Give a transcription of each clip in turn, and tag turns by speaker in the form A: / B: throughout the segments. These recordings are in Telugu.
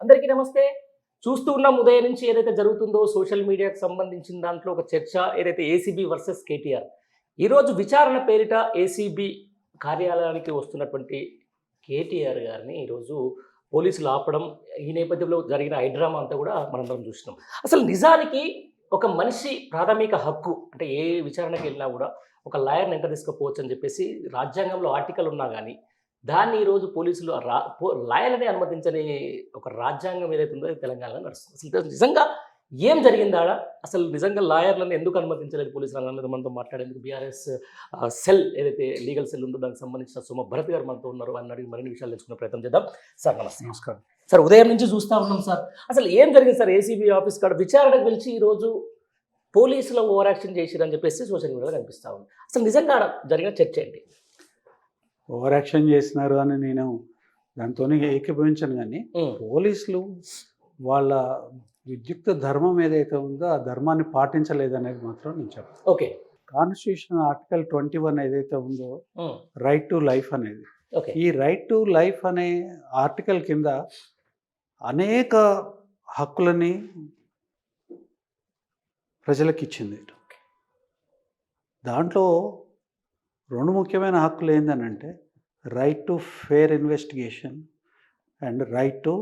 A: అందరికీ నమస్తే. చూస్తూ ఉన్నాం ఉదయం నుంచి ఏదైతే జరుగుతుందో సోషల్ మీడియాకి సంబంధించిన దాంట్లో ఒక చర్చ ఏదైతే ఏసీబీ వర్సెస్ కేటీఆర్. ఈరోజు విచారణ పేరిట ఏసీబీ కార్యాలయానికి వస్తున్నటువంటి కేటీఆర్ గారిని ఈరోజు పోలీసులు ఆపడం, ఈ నేపథ్యంలో జరిగిన హైడ్రామా అంతా కూడా మనందరం చూసినాం. అసలు నిజానికి ఒక మనిషి ప్రాథమిక హక్కు అంటే ఏ విచారణకి వెళ్ళినా కూడా ఒక లాయర్‌ని వెంట తీసుకపోవచ్చు అని చెప్పేసి రాజ్యాంగంలో ఆర్టికల్ ఉన్నా గానీ దాన్ని ఈరోజు పోలీసులు లాయర్‌లని అనుమతించని ఒక రాజ్యాంగం ఏదైతే ఉందో అది తెలంగాణలో నడుస్తుంది. అసలు నిజంగా ఏం జరిగింది ఆడ? అసలు నిజంగా లాయర్‌లని ఎందుకు అనుమతించలేదు పోలీసులు అనేది మనతో మాట్లాడేందుకు బీఆర్ఎస్ సెల్ ఏదైతే లీగల్ సెల్ ఉందో దానికి సంబంధించిన సుమ భరత్ గారు మనతో ఉన్నారు. వారిని అడిగి మరిన్ని విషయాలు తెలుసుకునే ప్రయత్నం చేద్దాం. సార్ నమస్తే.
B: నమస్కారం
A: సార్, ఉదయం నుంచి చూస్తూ ఉన్నాం సార్. అసలు ఏం జరిగింది సార్? ఏసీబీ ఆఫీస్ కాడ విచారణకు పిలిచి ఈరోజు పోలీసులు ఓవర్ యాక్షన్ చేసిరని చెప్పేసి సోషల్ మీడియాలో కనిపిస్తూ ఉంది. అసలు నిజంగా ఆడ జరిగిన చర్చ ఏంటి?
B: ఓవర్ యాక్షన్ చేసినారు అని నేను దాంతో ఏకీభవించను, కానీ పోలీసులు వాళ్ళ విద్యుక్త ధర్మం ఏదైతే ఉందో ఆ ధర్మాన్ని పాటించలేదనేది మాత్రం నేను చెప్పాను.
A: ఓకే.
B: కాన్స్టిట్యూషన్ ఆర్టికల్ 21 ఏదైతే ఉందో రైట్ టు లైఫ్ అనేది,
A: ఓకే.
B: ఈ రైట్ టు లైఫ్ అనే ఆర్టికల్ కింద అనేక హక్కులని ప్రజలకు ఇచ్చింది. దాంట్లో రెండు ముఖ్యమైన హక్కులు ఏంటనంటే right to fair investigation and right to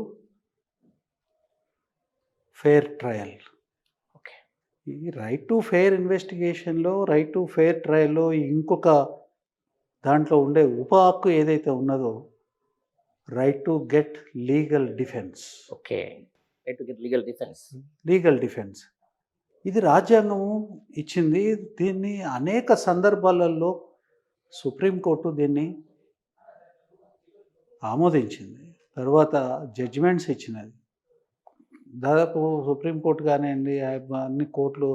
B: fair trial.
A: Okay.
B: ఈ రైట్ టు ఫేర్ ఇన్వెస్టిగేషన్లో రైట్ టు ఫేర్ ట్రయల్లో ఇంకొక దాంట్లో ఉండే ఉప హక్కు ఏదైతే ఉన్నదో right to get legal defence.
A: Okay. Right to get legal defence.
B: Legal defence ఇది రాజ్యాంగము ఇచ్చింది. దీన్ని అనేక సందర్భాలలో సుప్రీంకోర్టు దీన్ని ఆమోదించింది, తర్వాత జడ్జిమెంట్స్ ఇచ్చినది. దాదాపు సుప్రీంకోర్టు కానివ్వండి, అన్ని కోర్టులు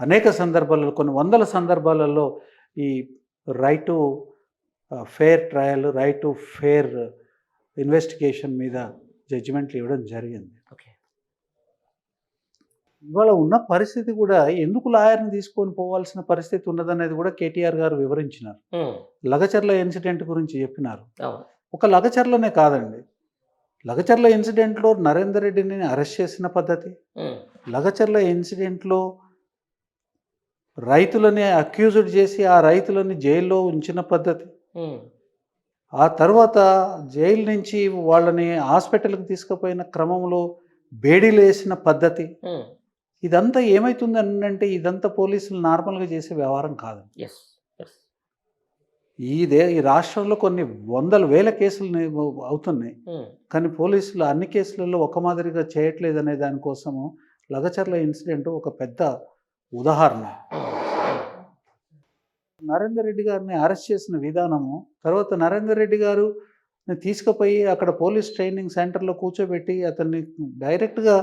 B: అనేక సందర్భాలలో, కొన్ని వందల సందర్భాలలో ఈ right to fair trial, right to fair investigation మీద జడ్జిమెంట్లు ఇవ్వడం జరిగింది.
A: ఓకే.
B: ఇవాళ ఉన్న పరిస్థితి కూడా ఎందుకు లాయర్ని తీసుకొని పోవాల్సిన పరిస్థితి ఉన్నదనేది కూడా కేటీఆర్ గారు వివరించినారు. లగచర్ల ఇన్సిడెంట్ గురించి చెప్పినారు. ఒక లగచర్లనే కాదండి, లగచర్ల ఇన్సిడెంట్లో నరేందర్ రెడ్డిని అరెస్ట్ చేసిన పద్ధతి, లగచర్ల ఇన్సిడెంట్లో రైతులని అక్యూజ్డ్ చేసి ఆ రైతులని జైల్లో ఉంచిన పద్ధతి, ఆ తర్వాత జైలు నుంచి వాళ్ళని హాస్పిటల్కి తీసుకుపోయిన క్రమంలో బేడీలు వేసిన పద్ధతి, ఇదంతా ఏమవుతుంది అంటే ఇదంతా పోలీసులు నార్మల్గా చేసే వ్యవహారం కాదు. ఈ రాష్ట్రంలో కొన్ని వందల వేల కేసులు అవుతున్నాయి, కానీ పోలీసులు అన్ని కేసులలో ఒక మాదిరిగా చేయట్లేదు అనే దానికోసము లగచర్ల ఇన్సిడెంట్ ఒక పెద్ద ఉదాహరణ. నరేందర్ రెడ్డి గారిని అరెస్ట్ చేసిన విధానము, తర్వాత నరేందర్ రెడ్డి గారు తీసుకుపోయి అక్కడ పోలీస్ ట్రైనింగ్ సెంటర్లో కూర్చోబెట్టి అతన్ని డైరెక్ట్గా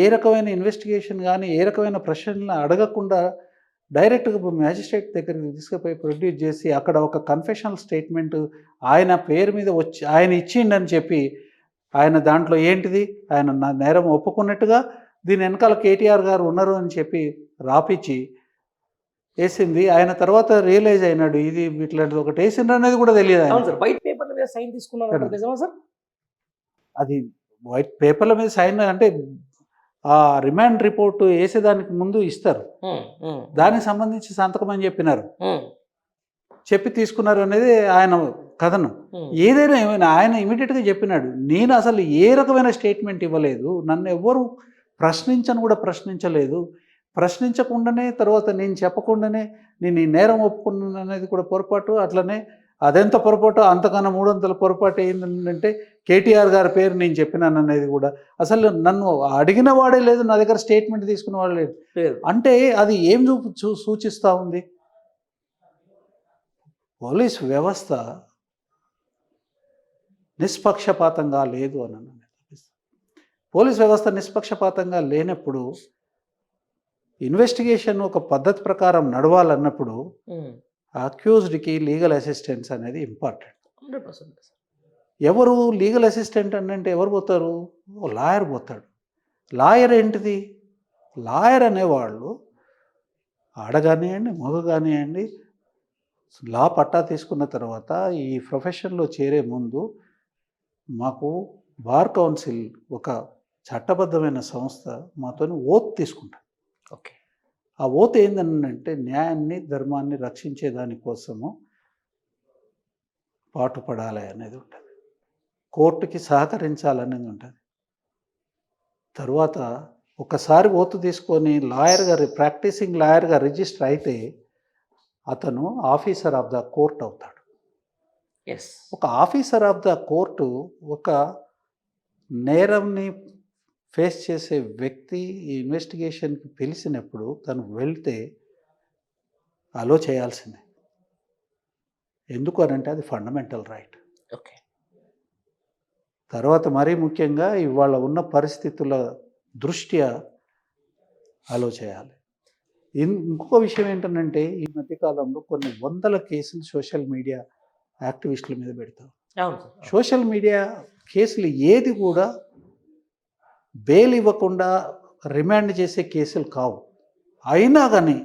B: ఏ రకమైన ఇన్వెస్టిగేషన్ కానీ ఏ రకమైన ప్రశ్నలను అడగకుండా డైరెక్ట్గా మ్యాజిస్ట్రేట్ దగ్గరికి తీసుకుపోయి ప్రొడ్యూస్ చేసి అక్కడ ఒక కన్ఫెషనల్ స్టేట్మెంట్ ఆయన పేరు మీద వచ్చి ఆయన ఇచ్చిండని చెప్పి, ఆయన దాంట్లో ఏంటిది ఆయన నా నేరం ఒప్పుకున్నట్టుగా దీని వెనకాల కేటీఆర్ గారు ఉన్నారు అని చెప్పి రాపిచ్చి వేసింది. ఆయన తర్వాత రియలైజ్ అయినాడు ఇది ఇట్లాంటిది ఒకటి వేసిండ్రు అనేది కూడా తెలియదు.
A: వైట్ పేపర్ మీద సైన్ తీసుకున్నారు నిజమా సార్?
B: అది వైట్ పేపర్ల మీద సైన్ అంటే ఆ రిమాండ్ రిపోర్టు వేసేదానికి ముందు ఇస్తారు, దానికి సంబంధించి సంతకం అని చెప్పినారు, చెప్పి తీసుకున్నారు అనేది ఆయన కథనం. ఏదైనా ఆయన ఇమీడియట్గా చెప్పినాడు, నేను అసలు ఏ రకమైన స్టేట్మెంట్ ఇవ్వలేదు, నన్ను ఎవ్వరు ప్రశ్నించను కూడా ప్రశ్నించలేదు, ప్రశ్నించకుండానే తర్వాత నేను చెప్పకుండానే నేను ఈ నేరం ఒప్పుకున్నాను అనేది కూడా పొరపాటు. అట్లనే అదెంత పొరపాటు అంతకన్నా 300 పొరపాటు ఏంటంటే కేటీఆర్ గారి పేరు నేను చెప్పినాను అనేది కూడా. అసలు నన్ను అడిగిన వాడే లేదు, నా దగ్గర స్టేట్మెంట్ తీసుకున్న వాడు లేదు. అంటే అది ఏం సూచిస్తూ ఉంది? పోలీస్ వ్యవస్థ నిష్పక్షపాతంగా లేదు అని అనిపిస్తుంది. పోలీస్ వ్యవస్థ నిష్పక్షపాతంగా లేనప్పుడు ఇన్వెస్టిగేషన్ ఒక పద్ధతి ప్రకారం నడవాలన్నప్పుడు అక్యూజ్డ్కి లీగల్ అసిస్టెన్స్ అనేది ఇంపార్టెంట్.
A: 100%.
B: ఎవరు లీగల్ అసిస్టెంట్ అంటే ఎవరు పోతారు? లాయర్ పోతాడు. లాయర్ ఏంటిది? లాయర్ అనేవాళ్ళు ఆడ కానివ్వండి మగ కానివ్వండి లా పట్టా తీసుకున్న తర్వాత ఈ ప్రొఫెషన్లో చేరే ముందు మాకు బార్ కౌన్సిల్ ఒక చట్టబద్ధమైన సంస్థ మాతోని ఓత్ తీసుకుంటారు.
A: ఓకే.
B: ఆ ఓత్ ఏంటంటే న్యాయాన్ని ధర్మాన్ని రక్షించే దానికోసము పాటుపడాలి అనేది ఉంటుంది, కోర్టుకి సహకరించాలనేది ఉంటుంది. తర్వాత ఒకసారి ఓతు తీసుకొని లాయర్గా ప్రాక్టీసింగ్ లాయర్గా రిజిస్టర్ అయితే అతను ఆఫీసర్ ఆఫ్ ద కోర్ట్ అవుతాడు.
A: ఎస్.
B: ఒక ఆఫీసర్ ఆఫ్ ద కోర్టు ఒక నేరంని ఫేస్ చేసే వ్యక్తి ఈ ఇన్వెస్టిగేషన్కి పిలిచినప్పుడు తను వెళ్తే అలో చేయాల్సిందే. ఎందుకు అనంటే అది ఫండమెంటల్ రైట్.
A: ఓకే.
B: తర్వాత మరీ ముఖ్యంగా ఇవాళ ఉన్న పరిస్థితుల దృష్ట్యా అలో చేయాలి. ఇంకొక విషయం ఏంటంటే ఈ మధ్యకాలంలో కొన్ని వందల కేసులు సోషల్ మీడియా యాక్టివిస్టుల మీద పెడతారు.
A: అవును సార్.
B: సోషల్ మీడియా కేసులు ఏది కూడా బెయిల్ ఇవ్వకుండా రిమాండ్ చేసే కేసులు కావు. అయినా కానీ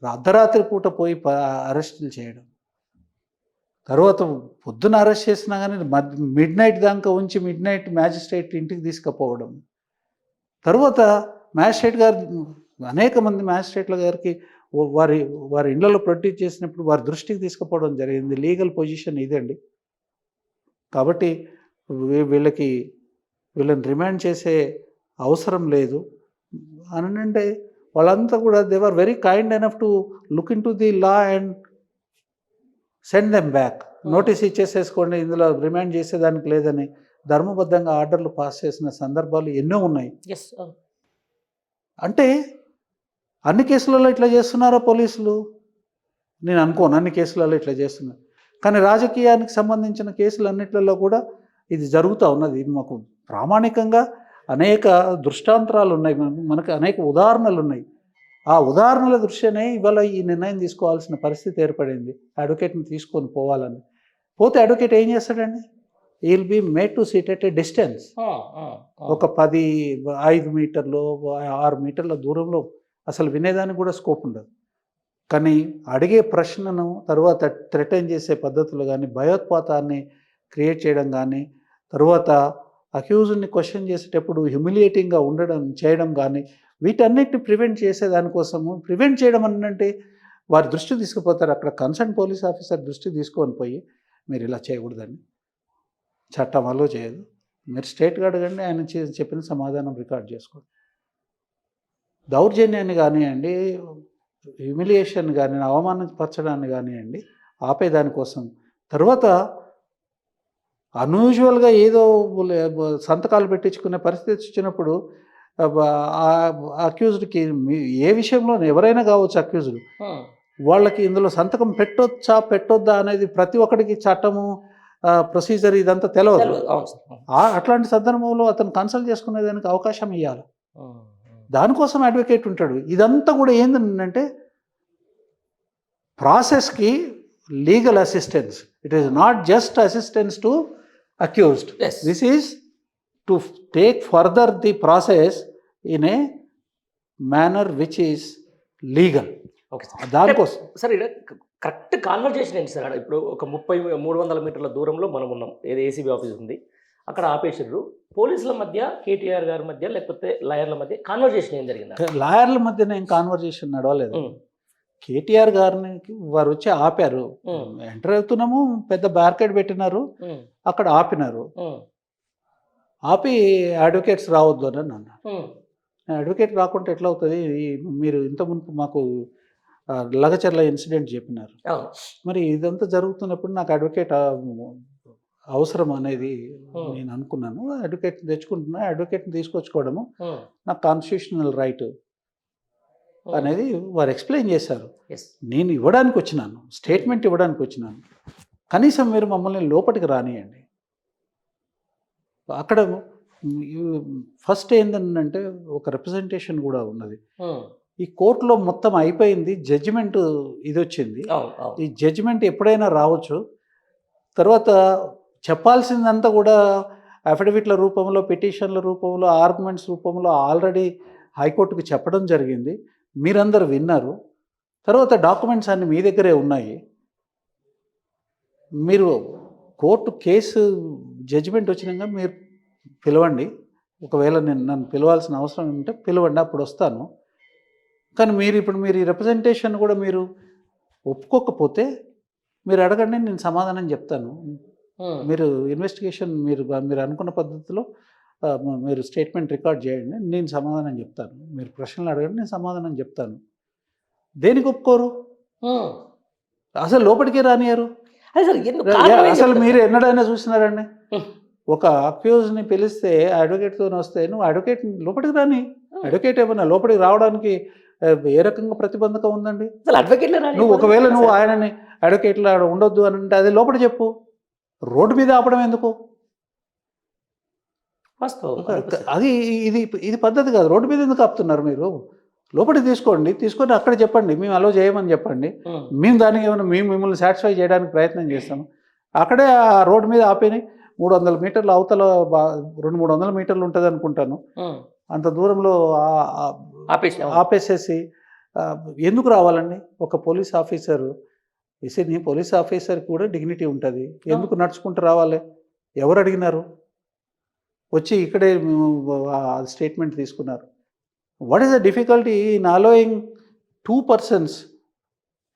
B: అర్ధరాత్రి పూట పోయి అరెస్టులు చేయడం, తర్వాత పొద్దున అరెస్ట్ చేసినా కానీ మిడ్ నైట్ దాకా ఉంచి మిడ్ నైట్ మ్యాజిస్ట్రేట్ ఇంటికి తీసుకుపోవడం, తర్వాత మ్యాజిస్ట్రేట్ గారు అనేక మంది మ్యాజిస్ట్రేట్ల గారికి వారి వారి ఇళ్లలో ప్రొడ్యూస్ చేసినప్పుడు వారి దృష్టికి తీసుకుపోవడం జరిగింది. లీగల్ పొజిషన్ ఇదండి. కాబట్టి వీళ్ళని రిమాండ్ చేసే అవసరం లేదు అని అంటే వాళ్ళంతా కూడా they are very kind enough to look into the law and send them back. Notice ఇచ్చేసేసుకోండి, ఇందులో రిమాండ్ చేసేదానికి లేదని ధర్మబద్ధంగా ఆర్డర్లు పాస్ చేసిన సందర్భాలు ఎన్నో ఉన్నాయి.
A: ఎస్.
B: అంటే అన్ని కేసులలో ఇట్లా చేస్తున్నారా పోలీసులు? నేను అనుకోను అన్ని కేసులలో ఇట్లా చేస్తున్నారు. కానీ రాజకీయానికి సంబంధించిన కేసులు అన్నిట్లలో కూడా ఇది జరుగుతూ ఉన్నది. మాకు ప్రామాణికంగా అనేక దృష్టాంతరాలు ఉన్నాయి, మనకు అనేక ఉదాహరణలు ఉన్నాయి. ఆ ఉదాహరణల దృష్ట్యానే ఇవాళ ఈ నిర్ణయం తీసుకోవాల్సిన పరిస్థితి ఏర్పడింది. అడ్వకేట్ని తీసుకొని పోవాలని. పోతే అడ్వకేట్ ఏం చేస్తాడండి? He will be made to sit at a distance. ఒక 5 మీటర్లు 6 మీటర్ల దూరంలో అసలు వినేదానికి కూడా స్కోప్ ఉండదు. కానీ అడిగే ప్రశ్నను తర్వాత థ్రెటన్ చేసే పద్ధతులు కానీ, భయోత్పాతాన్ని క్రియేట్ చేయడం కానీ, తర్వాత అక్యూజ్డ్ని క్వశ్చన్ చేసేటప్పుడు హ్యూమిలియేటింగ్గా చేయడం కానీ, వీటన్నిటిని ప్రివెంట్ చేసేదానికోసము ప్రివెంట్ చేయడం అంటే వారి దృష్టి తీసుకుపోతారు. అక్కడ కన్సర్న్ పోలీస్ ఆఫీసర్ దృష్టి తీసుకొని పోయి మీరు ఇలా చేయకూడదండి, చట్టం అలో చేయదు, మీరు స్టేట్గా అడగండి, ఆయన చెప్పిన సమాధానం రికార్డ్ చేసుకోండి. దౌర్జన్యాన్ని కానివ్వండి, హ్యూమిలియేషన్ కానీ, అవమానపరచడాన్ని కానివ్వండి ఆపేదానికోసం. తర్వాత అన్యూజువల్గా ఏదో సంతకాలు పెట్టించుకునే పరిస్థితి వచ్చినప్పుడు అక్యూజ్డ్కి ఏ విషయంలో ఎవరైనా కావచ్చు అక్యూజ్డ్, వాళ్ళకి ఇందులో సంతకం పెట్టొద్దా అనేది ప్రతి ఒక్కడికి చట్టము ప్రొసీజర్ ఇదంతా తెలియదు. అట్లాంటి సందర్భంలో అతను కన్సల్ట్ చేసుకునేదానికి అవకాశం ఇవ్వాలి. దానికోసం అడ్వకేట్ ఉంటాడు. ఇదంతా కూడా ఏంటంటే ప్రాసెస్కి legal assistance. It is not just assistance to accused. This is to take further the process in a manner which is legal.
A: Okay sir.
B: దానికోసం
A: సార్ ఇక్కడ కరెక్ట్ కాన్వర్జేషన్ ఏంటి సార్? ఇప్పుడు ఒక 300 మీటర్ల దూరంలో మనం ఉన్నాం, ఏదో ఏసీబీ ఆఫీస్ ఉంది, అక్కడ ఆపేసారు. పోలీసుల మధ్య, కేటీఆర్ గారి మధ్య, లేకపోతే లాయర్ల మధ్య కాన్వర్జేషన్ ఏం జరిగింది?
B: లాయర్ల మధ్య నేను కాన్వర్జేషన్ నడవలేదు. కేటీఆర్ గారిని వారు వచ్చి ఆపారు. ఎంటర్ అవుతున్నాము, పెద్ద బ్యారికేడ్ పెట్టినారు, అక్కడ ఆపినారు. ఆపి అడ్వకేట్స్ రావద్దు అని అన్నారు. అడ్వకేట్ రాకుంటే ఎట్లా అవుతుంది? మీరు ఇంతకుముందు మాకు లగచర్ల ఇన్సిడెంట్ చెప్పినారు. మరి ఇదంతా జరుగుతున్నప్పుడు నాకు అడ్వకేట్ అవసరం అనేది నేను అనుకున్నాను. అడ్వకేట్ తెచ్చుకుంటున్నా, అడ్వకేట్ని తీసుకొచ్చుకోవడము నాకు కాన్స్టిట్యూషనల్ రైట్ అనేది వారు ఎక్స్ప్లెయిన్ చేశారు. నేను ఇవ్వడానికి వచ్చినాను, స్టేట్మెంట్ ఇవ్వడానికి వచ్చినాను, కనీసం మీరు మమ్మల్ని లోపలికి రానియండి. అక్కడ ఫస్ట్ ఏంటంటే ఒక రిప్రజెంటేషన్ కూడా ఉన్నది. ఈ కోర్టులో మొత్తం అయిపోయింది, జడ్జిమెంట్ ఇది వచ్చింది. ఈ జడ్జిమెంట్ ఎప్పుడైనా రావచ్చు. తర్వాత చెప్పాల్సిందంతా కూడా అఫిడవిట్ల రూపంలో, పిటిషన్ల రూపంలో, ఆర్గ్యుమెంట్స్ రూపంలో ఆల్రెడీ హైకోర్టుకు చెప్పడం జరిగింది. మీరందరూ విన్నారు. తర్వాత డాక్యుమెంట్స్ అన్నీ మీ దగ్గరే ఉన్నాయి. మీరు కోర్టు కేసు జడ్జిమెంట్ వచ్చినాక మీరు పిలవండి, ఒకవేళ నన్ను పిలవాల్సిన అవసరం ఉంటే పిలవండి, అప్పుడు వస్తాను. కానీ మీరు ఈ రిప్రజెంటేషన్ కూడా మీరు ఒప్పుకోకపోతే మీరు అడగండి, నేను సమాధానం చెప్తాను. మీరు ఇన్వెస్టిగేషన్ మీరు అనుకున్న పద్ధతిలో మీరు స్టేట్మెంట్ రికార్డ్ చేయండి, నేను సమాధానం చెప్తాను. మీరు ప్రశ్నలు అడగండి, నేను సమాధానం చెప్తాను. దేనికి ఒప్పుకోరు? అసలు లోపలికి రానియారు.
A: అదే సార్, ఎందుకు కారణం ఏం
B: అసలు
A: చెప్తారు
B: మీరు
A: సార్?
B: ఎన్నడైనా చూసినారండి?
A: హ్మ్.
B: ఒక అక్యూజ్ని పిలిస్తే అడ్వకేట్తో వస్తే నువ్వు అడ్వకేట్ లోపలికి రాని. అడ్వకేట్ ఏమన్నా లోపలికి రావడానికి ఏ రకంగా ప్రతిబంధకం ఉందండి?
A: అసలు అడ్వకేట్లే
B: నువ్వు ఒకవేళ నువ్వు ఆయనని అడ్వకేట్లు ఆడ ఉండొద్దు అని అంటే అది లోపల చెప్పు. రోడ్డు మీద ఆపడం ఎందుకు?
A: వాస్తవం.
B: అది ఇది ఇది పద్ధతి కాదు. రోడ్డు మీద ఎందుకు ఆపుతున్నారు మీరు? లోపలికి తీసుకొని అక్కడ చెప్పండి, మేము అలో చేయమని చెప్పండి. మేము దానికి ఏమైనా మిమ్మల్ని సాటిస్ఫై చేయడానికి ప్రయత్నం చేస్తాము. అక్కడే ఆ రోడ్డు మీద ఆపేని 300 మీటర్లు అవతల 200-300 మీటర్లు ఉంటుంది అనుకుంటాను. అంత దూరంలో ఆపేసేసి ఎందుకు రావాలండి? ఒక పోలీస్ ఆఫీసరు పోలీస్ ఆఫీసర్ కూడా డిగ్నిటీ ఉంటుంది. ఎందుకు నడుచుకుంటూ రావాలి? ఎవరు అడిగినారు? వచ్చి ఇక్కడే స్టేట్మెంట్ తీసుకున్నారు. What is the difficulty in allowing 2 persons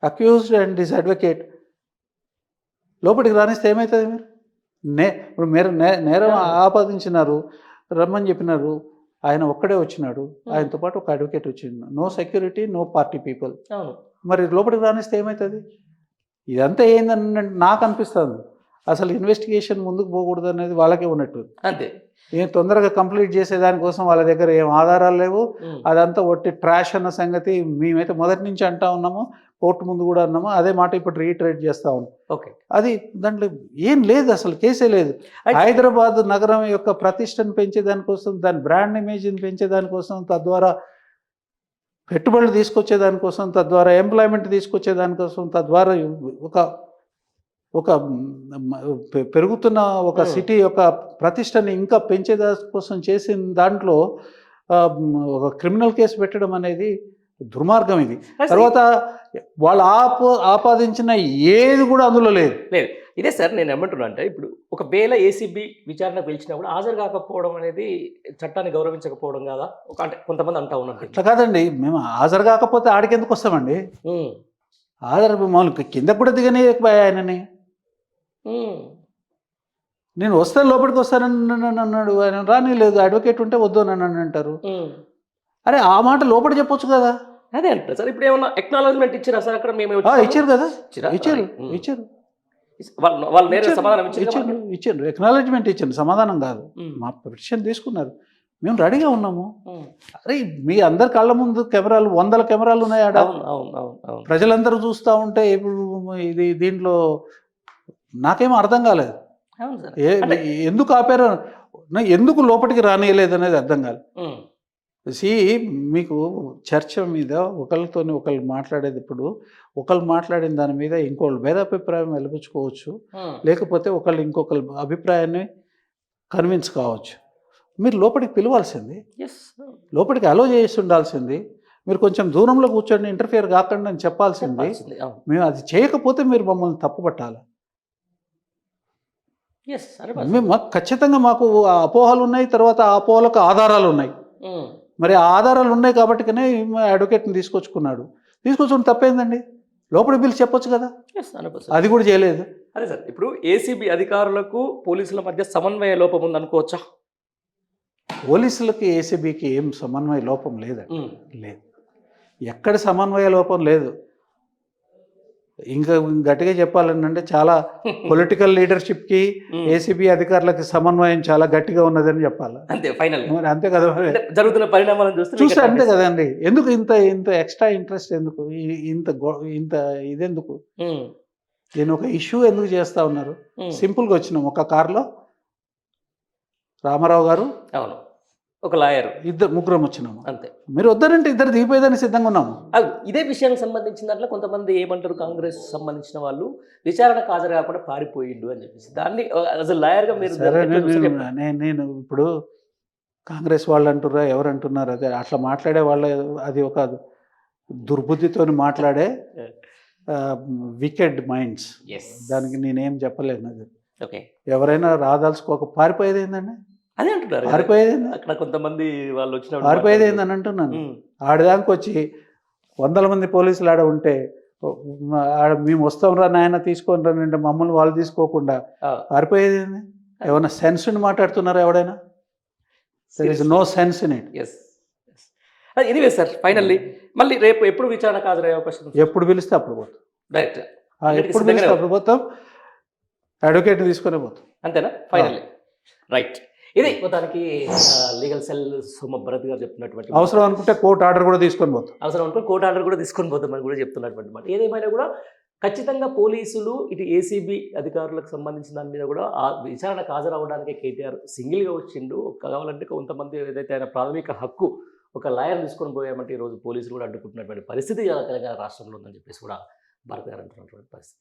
B: accused and this advocate లోపలికి రానిస్తే ఏమవుతుంది? ఇప్పుడు నేరం ఆపాదించినారు, రమ్మని చెప్పినారు, ఆయన ఒక్కడే వచ్చినాడు, ఆయనతో పాటు ఒక అడ్వకేట్ వచ్చిండు. No security, no party people. మరి లోపలికి రానిస్తే ఏమవుతుంది? ఇదంతా ఏందని నాకు అనిపిస్తుంది. అసలు ఇన్వెస్టిగేషన్ ముందుకు పోకూడదు అనేది వాళ్ళకే ఉన్నట్టు.
A: అంతే.
B: ఏం తొందరగా కంప్లీట్ చేసేదానికోసం వాళ్ళ దగ్గర ఏం ఆధారాలు లేవు. అదంతా ఒట్టి ట్రాష్ అన్న సంగతి మేమైతే మొదటి నుంచి అంటా ఉన్నాము, కోర్టు ముందు కూడా అన్నాము. అదే మాట ఇప్పుడు రీట్రేట్ చేస్తూ ఉన్నాం.
A: ఓకే,
B: అది దాంట్లో ఏం లేదు, అసలు కేసే లేదు. హైదరాబాద్ నగరం యొక్క ప్రతిష్టను పెంచేదానికోసం, దాని బ్రాండ్ ఇమేజ్ని పెంచేదానికోసం, తద్వారా పెట్టుబడులు తీసుకొచ్చేదానికోసం, తద్వారా ఎంప్లాయ్మెంట్ తీసుకొచ్చేదానికోసం, తద్వారా ఒక పెరుగుతున్న ఒక సిటీ యొక్క ప్రతిష్టని ఇంకా పెంచేదానికోసం చేసిన దాంట్లో ఒక క్రిమినల్ కేసు పెట్టడం అనేది దుర్మార్గం. ఇది తర్వాత వాళ్ళు ఆపాదించిన ఏది కూడా అందులో లేదు.
A: ఇదే సార్ నేను ఏమంటున్నా అంటే, ఇప్పుడు ఒకవేళ ఏసీబీ విచారణ పిలిచినప్పుడు హాజరు కాకపోవడం అనేది చట్టాన్ని గౌరవించకపోవడం కాదా? అంటే కొంతమంది అంటా ఉన్నారు.
B: అట్లా కాదండి, మేము హాజరు కాకపోతే ఆడికి ఎందుకు వస్తామండి? హాజరు మామూలు కింద కూడా దిగనీయకపోయా ఆయనని. నేను వస్తాను, లోపలికి వస్తానని అన్నాడు ఆయన. రాని లేదు, అడ్వకేట్ ఉంటే వద్దు అని అంటారు. అరే ఆ మాట లోపల చెప్పొచ్చు కదా.
A: అదే అంటారు సార్. ఇప్పుడు ఏమన్నా ఎక్నాలజ్మెంట్ ఇచ్చారా సార్? అక్కడ మేము
B: ఇచ్చారు కదా, ఇచ్చారు
A: వాళ్ళు నేరుగా సమాధానం
B: ఇచ్చారు, ఎక్నాలజ్మెంట్ ఇచ్చారు, సమాధానం కాదు. మా పిటిషన్ తీసుకున్నారు, మేము రెడీగా ఉన్నాము. అరే మీ అందరి కళ్ళ ముందు కెమెరాలు, 100 కెమెరాలు ఉన్నాయి ఆడ, ప్రజలందరూ చూస్తూ ఉంటే ఇప్పుడు దీంట్లో నాకేమో అర్థం కాలేదు. ఎందుకు ఆపారు, ఎందుకు లోపలికి రానియలేదు అనేది అర్థం కాలేదు. మీకు చర్చ మీద ఒకళ్ళతోని ఒకళ్ళు మాట్లాడేటప్పుడు ఒకళ్ళు మాట్లాడిన దాని మీద ఇంకోళ్ళు భేదాభిప్రాయం వెలిపించుకోవచ్చు, లేకపోతే ఒకళ్ళు ఇంకొకళ్ళ అభిప్రాయాన్ని కన్విన్స్ కావచ్చు. మీరు లోపలికి పిలవాల్సింది, లోపలికి అలో చేసి ఉండాల్సింది. మీరు కొంచెం దూరంలో కూర్చొని ఇంటర్ఫియర్ కాకుండా అని చెప్పాల్సింది. మేము అది చేయకపోతే మీరు మమ్మల్ని తప్పు పట్టాలి. మాకు ఖచ్చితంగా మాకు అపోహలు ఉన్నాయి, తర్వాత ఆ అపోహలకు ఆధారాలు ఉన్నాయి. మరి ఆ ఆధారాలు ఉన్నాయి కాబట్టినే అడ్వకేట్ని తీసుకొచ్చుకుని తప్పేందండి? లోపలికి పిలిచి చెప్పొచ్చు కదా, అది కూడా చేయలేదు.
A: అదే సార్, ఇప్పుడు ఏసీబీ అధికారులకు పోలీసుల మధ్య సమన్వయ లోపం ఉంది అనుకోవచ్చా?
B: పోలీసులకి ఏసీబీకి ఏం సమన్వయ లోపం లేదండి, లేదు, ఎక్కడ సమన్వయ లోపం లేదు. ఇంకా గట్టిగా చెప్పాలని అంటే చాలా పొలిటికల్ లీడర్షిప్కి ఏసీబీ అధికారులకి సమన్వయం చాలా గట్టిగా ఉన్నదని చెప్పాలి. అంతే కదా,
A: జరుగుతున్న పరిణామాలను
B: చూస్తే అంతే కదండి. ఎందుకు ఇంత ఎక్స్ట్రా ఇంట్రెస్ట్ ఎందుకు, ఇంత ఇదెందుకు? నేను ఒక ఇష్యూ ఎందుకు చేస్తా ఉన్నారు? సింపుల్గా వచ్చినాం, ఒక కారులో రామారావు గారు,
A: అవును, ఒక లాయర్,
B: ముగ్గురం వచ్చినాము
A: అంతే.
B: మీరు వద్దరంటే ఇద్దరు దిగిపోయేదాన్ని సిద్ధంగా ఉన్నాము.
A: ఇదే విషయానికి సంబంధించిన దాంట్లో కొంతమంది ఏమంటారు, కాంగ్రెస్ సంబంధించిన వాళ్ళు విచారణకు హాజరు కాకుండా పారిపోయిండు అని చెప్పేసి, దాన్ని అసలు లాయర్గా మీరు
B: నేను ఇప్పుడు కాంగ్రెస్ వాళ్ళు అంటున్నారా, ఎవరు అంటున్నారు? అదే అట్లా మాట్లాడే వాళ్ళ, అది ఒక దుర్బుద్ధితో మాట్లాడే వికెడ్ మైండ్స్. దానికి నేనేం చెప్పలేను. అది ఎవరైనా రాదాల్సుకోక పారిపోయేది ఏందండి?
A: అదే అంటున్నారు కదా.
B: పారిపోయేది
A: అక్కడ కొంతమంది వాళ్ళు వచ్చినప్పుడు
B: పారిపోయేది ఏందని అంటున్నాను. ఆడదానికి వచ్చి 100 మంది పోలీసులు ఆడ ఉంటే ఆడ మేము వస్తాం రా నాయన తీసుకొని రా అంటే మమ్మల్ని వాళ్ళు తీసుకోకుండా పారిపోయేది ఏంది? ఏమన్నా సెన్స్ ఉండి మాట్లాడుతున్నారా ఎవడైనా? There is no sense in it.
A: Yes anyway sir, finally మళ్ళీ రేపు ఎప్పుడు విచారణకు హాజరయ్యే అవకాశం ఉంది?
B: ఎప్పుడు పిలిస్తే అప్పుడు పోతాం.
A: డైరెక్ట్
B: ఎప్పుడు పిలిస్తే అప్పుడు పోతాం. అడ్వకేట్ని తీసుకునే పోతాం.
A: అంతేనా? Finally right. ఇది మొత్తానికి లీగల్ సెల్ సోమ భరత్ గారు చెప్తున్నటువంటి
B: అవసరం అనుకుంటే కోర్టు ఆర్డర్ కూడా తీసుకొని పోతాం.
A: అవసరం అనుకో కోర్టు ఆర్డర్ కూడా తీసుకొని పోతామని కూడా చెప్తున్నటువంటి మాట. ఏదేమైనా కూడా ఖచ్చితంగా పోలీసులు ఇటు ఏసీబీ అధికారులకు సంబంధించిన దాని మీద కూడా ఆ విచారణకు హాజరవడానికి కేటీఆర్ సింగిల్గా వచ్చిండు. కావాలంటే కొంతమంది ఏదైతే ఆయన ప్రాథమిక హక్కు ఒక లాయర్ తీసుకొని పోయామంటే ఈరోజు పోలీసులు కూడా అడ్డుకుంటున్నటువంటి పరిస్థితి తెలంగాణ రాష్ట్రంలో ఉందని చెప్పేసి కూడా భారత్ గారు అంటున్నటువంటి పరిస్థితి.